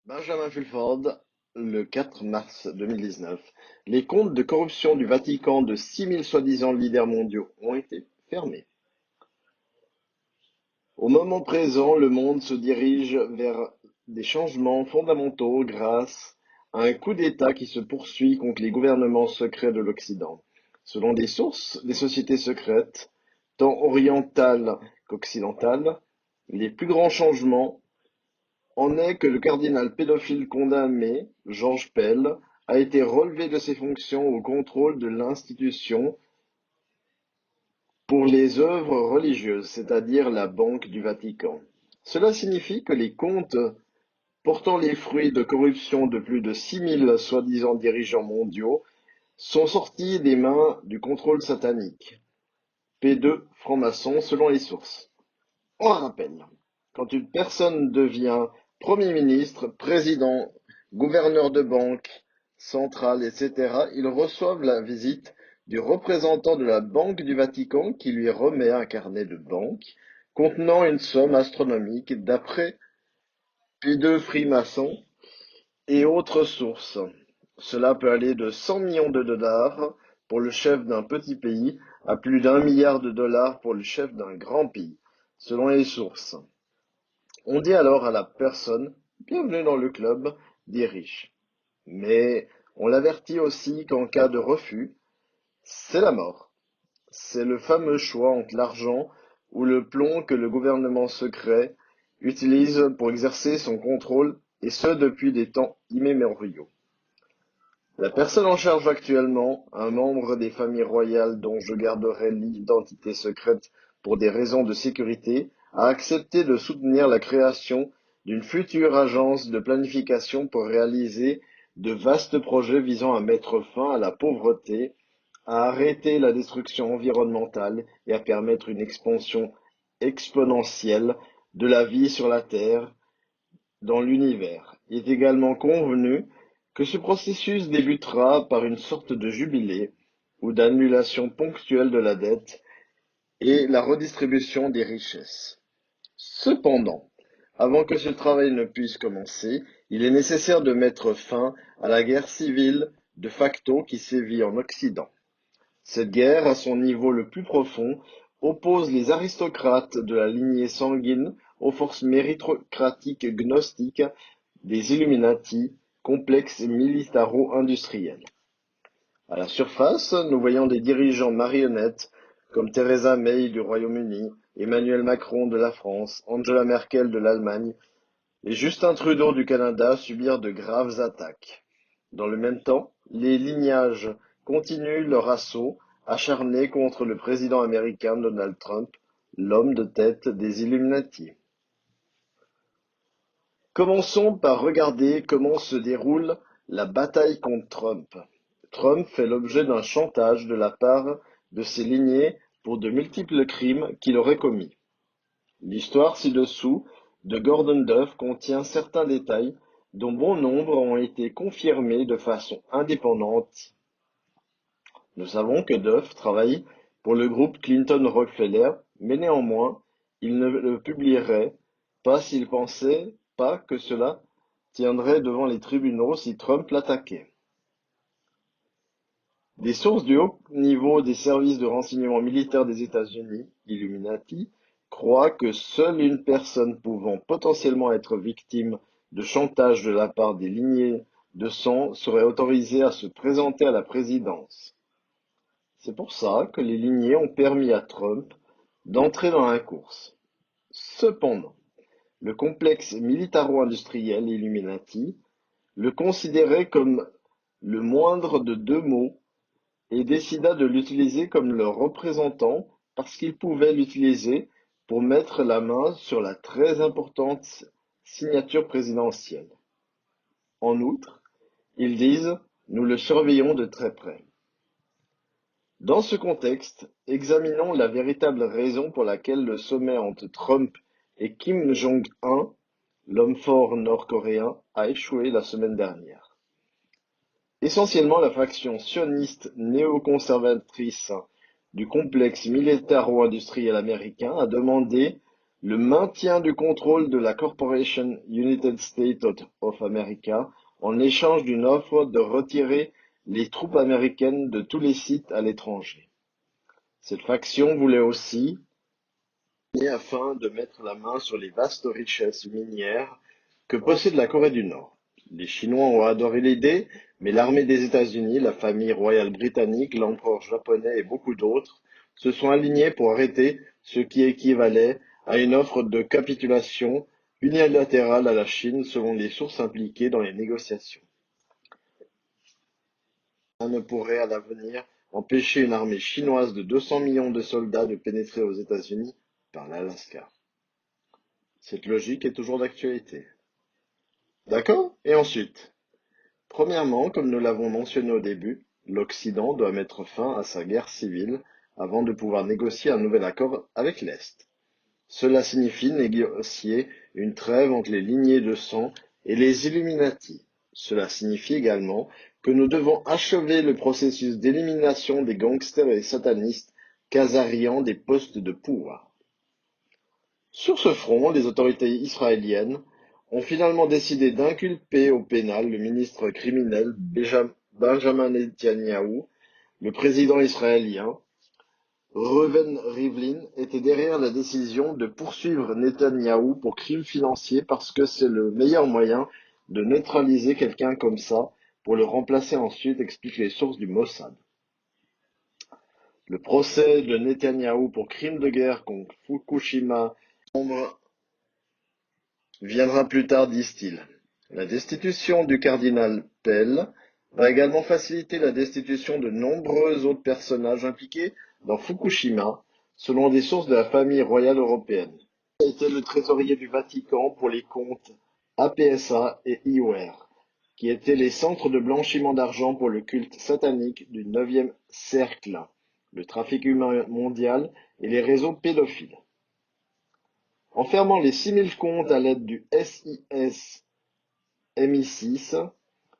Benjamin Fulford, le 4 mars 2019, les comptes de corruption du Vatican de 6000 soi-disant leaders mondiaux ont été fermés. Au moment présent, le monde se dirige vers des changements fondamentaux grâce à un coup d'État qui se poursuit contre les gouvernements secrets de l'Occident. Selon des sources, les sociétés secrètes, tant orientales qu'occidentales, les plus grands changements en est que le cardinal pédophile condamné, Georges Pell, a été relevé de ses fonctions au contrôle de l'institution pour les œuvres religieuses, c'est-à-dire la Banque du Vatican. Cela signifie que les comptes portant les fruits de corruption de plus de 6000 soi-disant dirigeants mondiaux sont sortis des mains du contrôle satanique. P2 franc-maçon selon les sources. On rappelle, quand une personne devient Premier ministre, président, gouverneur de banque centrale, etc., ils reçoivent la visite du représentant de la Banque du Vatican qui lui remet un carnet de banque contenant une somme astronomique d'après P2 Freemason et autres sources. Cela peut aller de 100 millions de dollars pour le chef d'un petit pays à plus d'1 milliard de dollars pour le chef d'un grand pays, selon les sources. On dit alors à la personne bienvenue dans le club des riches. Mais on l'avertit aussi qu'en cas de refus, c'est la mort. C'est le fameux choix entre l'argent ou le plomb que le gouvernement secret utilise pour exercer son contrôle, et ce depuis des temps immémoriaux. La personne en charge actuellement, un membre des familles royales dont je garderai l'identité secrète pour des raisons de sécurité, a accepté de soutenir la création d'une future agence de planification pour réaliser de vastes projets visant à mettre fin à la pauvreté, à arrêter la destruction environnementale et à permettre une expansion exponentielle de la vie sur la Terre dans l'univers. Il est également convenu que ce processus débutera par une sorte de jubilé ou d'annulation ponctuelle de la dette et la redistribution des richesses. Cependant, avant que ce travail ne puisse commencer, il est nécessaire de mettre fin à la guerre civile de facto qui sévit en Occident. Cette guerre, à son niveau le plus profond, oppose les aristocrates de la lignée sanguine aux forces méritocratiques gnostiques des Illuminati, complexe militaro-industriel. À la surface, nous voyons des dirigeants marionnettes comme Theresa May du Royaume-Uni, Emmanuel Macron de la France, Angela Merkel de l'Allemagne et Justin Trudeau du Canada subir de graves attaques. Dans le même temps, les lignages continuent leur assaut acharné contre le président américain Donald Trump, l'homme de tête des Illuminati. Commençons par regarder comment se déroule la bataille contre Trump. Trump fait l'objet d'un chantage de la part de ses lignées pour de multiples crimes qu'il aurait commis. L'histoire ci-dessous de Gordon Duff contient certains détails dont bon nombre ont été confirmés de façon indépendante. Nous savons que Duff travaille pour le groupe Clinton-Rockefeller, mais néanmoins, il ne le publierait pas s'il pensait pas que cela tiendrait devant les tribunaux si Trump l'attaquait. Des sources du haut niveau des services de renseignement militaire des États-Unis, Illuminati, croient que seule une personne pouvant potentiellement être victime de chantage de la part des lignées de sang serait autorisée à se présenter à la présidence. C'est pour ça que les lignées ont permis à Trump d'entrer dans la course. Cependant, le complexe militaro-industriel Illuminati le considérait comme le moindre de deux mots et décida de l'utiliser comme leur représentant parce qu'il pouvait l'utiliser pour mettre la main sur la très importante signature présidentielle. En outre, ils disent nous le surveillons de très près. Dans ce contexte, examinons la véritable raison pour laquelle le sommet entre Trump et Kim Jong-un, l'homme fort nord-coréen, a échoué la semaine dernière. Essentiellement, la faction sioniste néoconservatrice du complexe militaro-industriel américain a demandé Le maintien du contrôle de la Corporation United States of America en échange d'une offre de retirer les troupes américaines de tous les sites à l'étranger. Cette faction voulait aussi, afin de mettre la main sur les vastes richesses minières que possède la Corée du Nord. Les Chinois ont adoré l'idée, mais l'armée des États-Unis, la famille royale britannique, l'empereur japonais et beaucoup d'autres se sont alignés pour arrêter ce qui équivalait à une offre de capitulation unilatérale à la Chine selon les sources impliquées dans les négociations. On ne pourrait à l'avenir empêcher une armée chinoise de 200 millions de soldats de pénétrer aux États-Unis par l'Alaska. Cette logique est toujours d'actualité. D'accord? Et ensuite, premièrement, comme nous l'avons mentionné au début, l'Occident doit mettre fin à sa guerre civile avant de pouvoir négocier un nouvel accord avec l'Est. Cela signifie négocier une trêve entre les lignées de sang et les Illuminati. Cela signifie également que nous devons achever le processus d'élimination des gangsters et satanistes khazarians des postes de pouvoir. Sur ce front, les autorités israéliennes ont finalement décidé d'inculper au pénal le ministre criminel Benjamin Netanyahou, le président israélien. Reuven Rivlin était derrière la décision de poursuivre Netanyahou pour crimes financiers parce que c'est le meilleur moyen de neutraliser quelqu'un comme ça pour le remplacer ensuite, expliquent les sources du Mossad. Le procès de Netanyahou pour crimes de guerre contre Fukushima viendra plus tard, disent-ils. La destitution du cardinal Pell va également faciliter la destitution de nombreux autres personnages impliqués dans Fukushima, selon des sources de la famille royale européenne. Il a été le trésorier du Vatican pour les comptes APSA et IOR, qui étaient les centres de blanchiment d'argent pour le culte satanique du 9e cercle, le trafic humain mondial et les réseaux pédophiles. En fermant les 6000 comptes à l'aide du SIS MI6,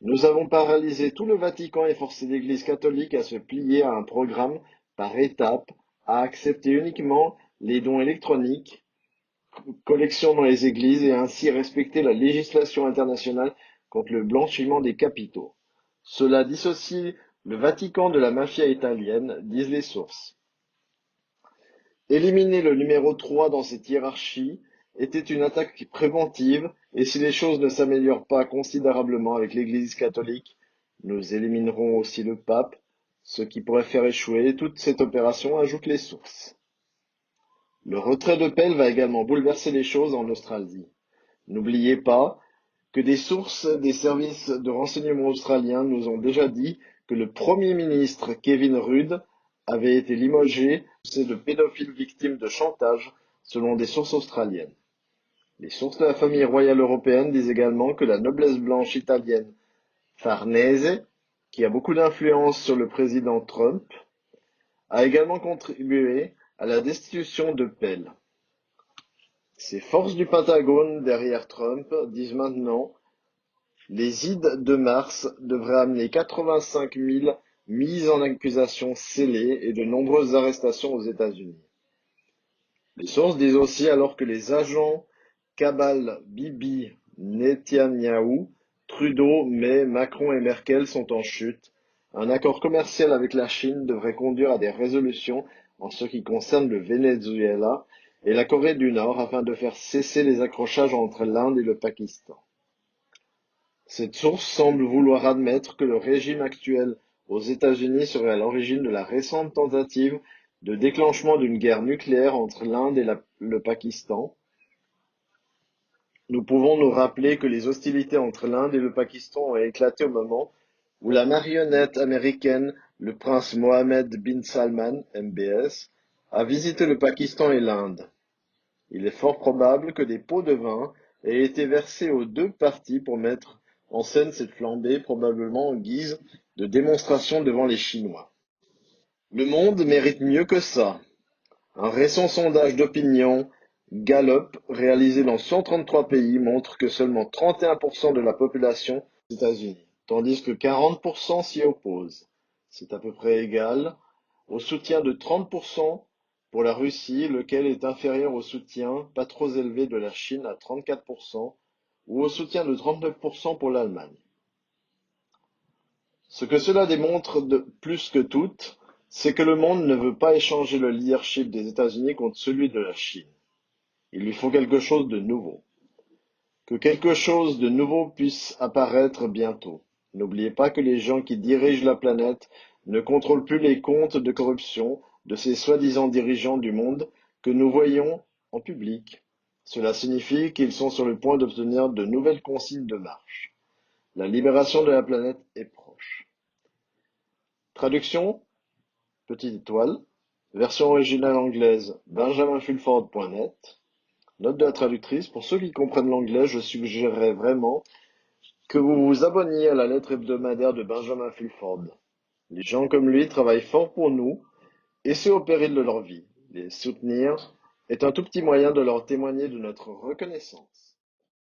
nous avons paralysé tout le Vatican et forcé l'Église catholique à se plier à un programme par étapes, à accepter uniquement les dons électroniques, collections dans les églises et ainsi respecter la législation internationale contre le blanchiment des capitaux. Cela dissocie le Vatican de la mafia italienne, disent les sources. Éliminer le numéro 3 dans cette hiérarchie était une attaque préventive, et si les choses ne s'améliorent pas considérablement avec l'Église catholique, nous éliminerons aussi le pape, ce qui pourrait faire échouer toute cette opération, ajoutent les sources. Le retrait de Pell va également bouleverser les choses en Australie. N'oubliez pas que des sources des services de renseignement australiens nous ont déjà dit que le Premier ministre Kevin Rudd avait été limogé de pédophiles victimes de chantage, selon des sources australiennes. Les sources de la famille royale européenne disent également que la noblesse blanche italienne Farnese, qui a beaucoup d'influence sur le président Trump, a également contribué à la destitution de Pell. Ces forces du Pentagone derrière Trump disent maintenant les ides de mars devraient amener 85 000 mises en accusation scellées et de nombreuses arrestations aux États-Unis. Les sources disent aussi alors que les agents Cabal, Bibi, Netanyahou, Trudeau, May, Macron et Merkel sont en chute, un accord commercial avec la Chine devrait conduire à des résolutions en ce qui concerne le Venezuela et la Corée du Nord afin de faire cesser les accrochages entre l'Inde et le Pakistan. Cette source semble vouloir admettre que le régime actuel aux États-Unis serait à l'origine de la récente tentative de déclenchement d'une guerre nucléaire entre l'Inde et le Pakistan. Nous pouvons nous rappeler que les hostilités entre l'Inde et le Pakistan ont éclaté au moment où la marionnette américaine, le prince Mohammed bin Salman, MBS, a visité le Pakistan et l'Inde. Il est fort probable que des pots de vin aient été versés aux deux parties pour mettre en scène cette flambée, probablement en guise de démonstration devant les Chinois. Le monde mérite mieux que ça. Un récent sondage d'opinion Gallup réalisé dans 133 pays montre que seulement 31% de la population des États-Unis, tandis que 40% s'y opposent. C'est à peu près égal au soutien de 30% pour la Russie, lequel est inférieur au soutien pas trop élevé de la Chine à 34% ou au soutien de 39% pour l'Allemagne. Ce que cela démontre de plus que tout, c'est que le monde ne veut pas échanger le leadership des États-Unis contre celui de la Chine. Il lui faut quelque chose de nouveau. Que quelque chose de nouveau puisse apparaître bientôt. N'oubliez pas que les gens qui dirigent la planète ne contrôlent plus les comptes de corruption de ces soi-disant dirigeants du monde que nous voyons en public. Cela signifie qu'ils sont sur le point d'obtenir de nouvelles consignes de marche. La libération de la planète est proche. Traduction, petite étoile. Version originale anglaise, benjaminfulford.net. Note de la traductrice, pour ceux qui comprennent l'anglais, je suggérerais vraiment que vous vous abonniez à la lettre hebdomadaire de Benjamin Fulford. Les gens comme lui travaillent fort pour nous, et ce au péril de leur vie. Les soutenir est un tout petit moyen de leur témoigner de notre reconnaissance.